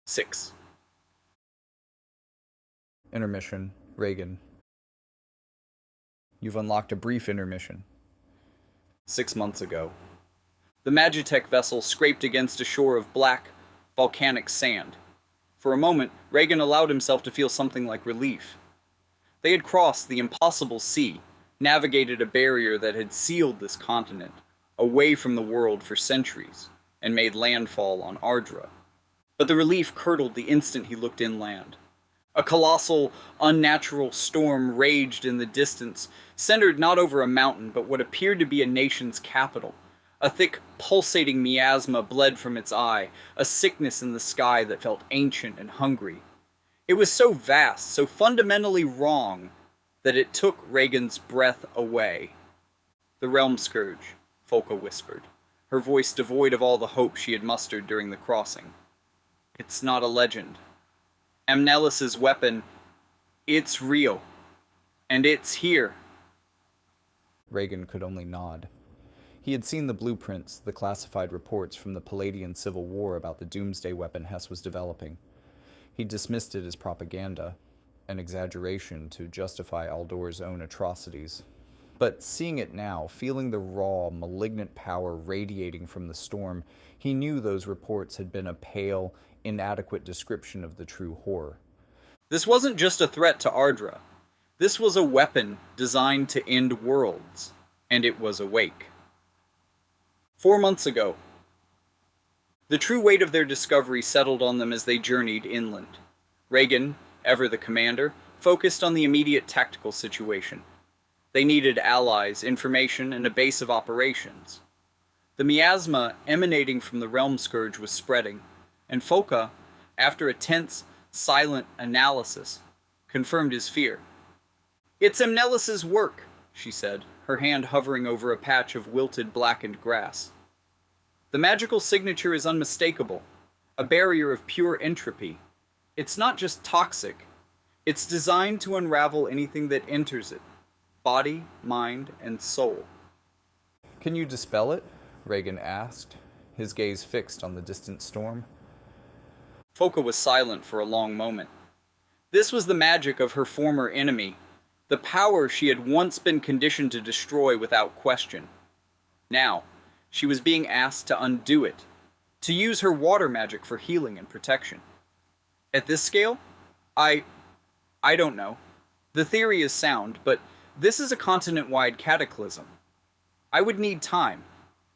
6. Intermission, Raegen. You've unlocked a brief intermission. 6 months ago. The Magitech vessel scraped against a shore of black, volcanic sand. For a moment, Raegen allowed himself to feel something like relief. They had crossed the impossible sea, navigated a barrier that had sealed this continent, away from the world for centuries, and made landfall on Ardra. But the relief curdled the instant he looked inland. A colossal, unnatural storm raged in the distance, centered not over a mountain, but what appeared to be a nation's capital. A thick, pulsating miasma bled from its eye, a sickness in the sky that felt ancient and hungry. It was so vast, so fundamentally wrong, that it took Raegen's breath away. "The Realm Scourge," Folka whispered, her voice devoid of all the hope she had mustered during the crossing. "It's not a legend. Amnelis's weapon, it's real. And it's here." Raegen could only nod. He had seen the blueprints, the classified reports from the Palladian Civil War about the doomsday weapon Hess was developing. He dismissed it as propaganda, an exaggeration to justify Aldor's own atrocities. But seeing it now, feeling the raw, malignant power radiating from the storm, he knew those reports had been a pale, inadequate description of the true horror. This wasn't just a threat to Ardra. This was a weapon designed to end worlds, and it was awake. 4 months ago. The true weight of their discovery settled on them as they journeyed inland. Raegen, ever the commander, focused on the immediate tactical situation. They needed allies, information, and a base of operations. The miasma emanating from the Realm Scourge was spreading, and Folka, after a tense, silent analysis, confirmed his fear. "It's Amnelis's work," she said, her hand hovering over a patch of wilted, blackened grass. "The magical signature is unmistakable, a barrier of pure entropy. It's not just toxic. It's designed to unravel anything that enters it. Body, mind, and soul." "Can you dispel it?" Raegen asked, his gaze fixed on the distant storm. Folka was silent for a long moment. This was the magic of her former enemy, the power she had once been conditioned to destroy without question. Now, she was being asked to undo it, to use her water magic for healing and protection. At this scale? I don't know. The theory is sound, but this is a continent-wide cataclysm. I would need time,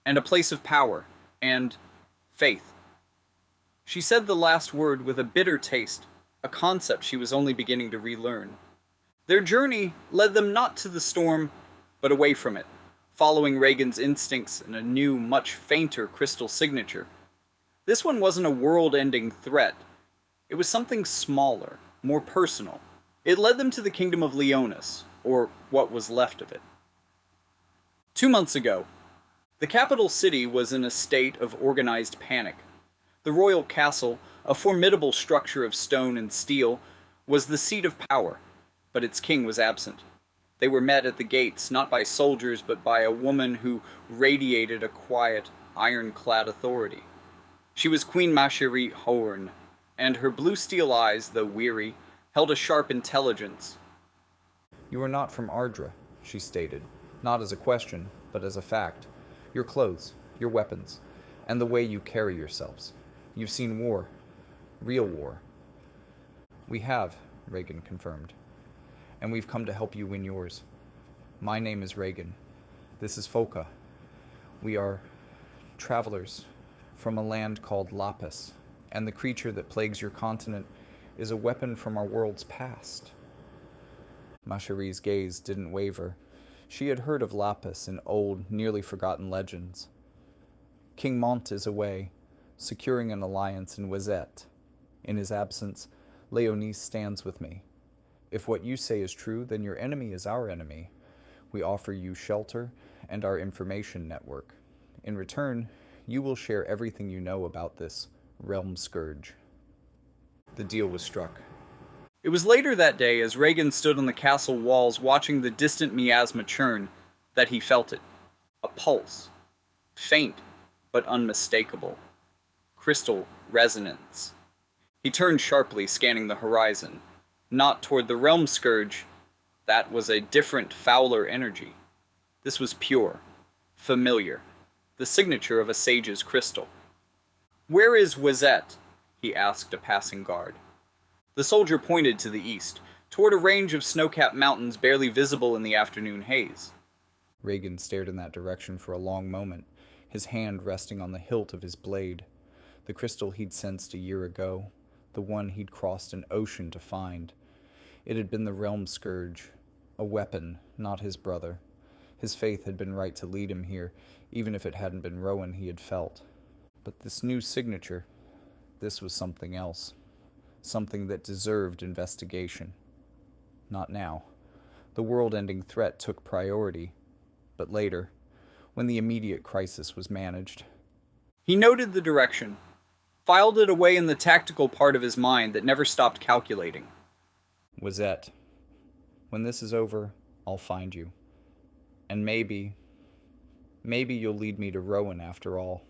and a place of power, and faith. She said the last word with a bitter taste, a concept she was only beginning to relearn. Their journey led them not to the storm, but away from it, following Raegen's instincts and a new, much fainter crystal signature. This one wasn't a world-ending threat. It was something smaller, more personal. It led them to the kingdom of Leonis, or what was left of it. 2 months ago, the capital city was in a state of organized panic. The royal castle, a formidable structure of stone and steel, was the seat of power, but its king was absent. They were met at the gates not by soldiers but by a woman who radiated a quiet, ironclad authority. She was Queen Masheri Horn, and her blue steel eyes, though weary, held a sharp intelligence. "You are not from Ardra," she stated, not as a question, but as a fact. "Your clothes, your weapons, and the way you carry yourselves. You've seen war. Real war." "We have," Raegen confirmed. "And we've come to help you win yours. My name is Raegen. This is Folka. We are travelers from a land called Lapis, and the creature that plagues your continent is a weapon from our world's past." Masheri's gaze didn't waver. She had heard of Lapis in old, nearly forgotten legends. "King Mont is away, securing an alliance in Wazette. In his absence, Leonis stands with me. If what you say is true, then your enemy is our enemy. We offer you shelter and our information network. In return, you will share everything you know about this Realm Scourge." The deal was struck. It was later that day, as Raegen stood on the castle walls watching the distant miasma churn, that he felt it. A pulse. Faint, but unmistakable. Crystal resonance. He turned sharply, scanning the horizon. Not toward the realm scourge. That was a different, fouler energy. This was pure, familiar, the signature of a sage's crystal. "Where is Wizette?" he asked a passing guard. The soldier pointed to the east, toward a range of snow-capped mountains barely visible in the afternoon haze. Raegen stared in that direction for a long moment, his hand resting on the hilt of his blade. The crystal he'd sensed a year ago, the one he'd crossed an ocean to find. It had been the realm scourge, a weapon, not his brother. His faith had been right to lead him here, even if it hadn't been Rowan he had felt. But this new signature, this was something else. Something that deserved investigation. Not now. The world-ending threat took priority. But later, when the immediate crisis was managed. He noted the direction, filed it away in the tactical part of his mind that never stopped calculating. Wizette, when this is over, I'll find you. And maybe you'll lead me to Rowan after all.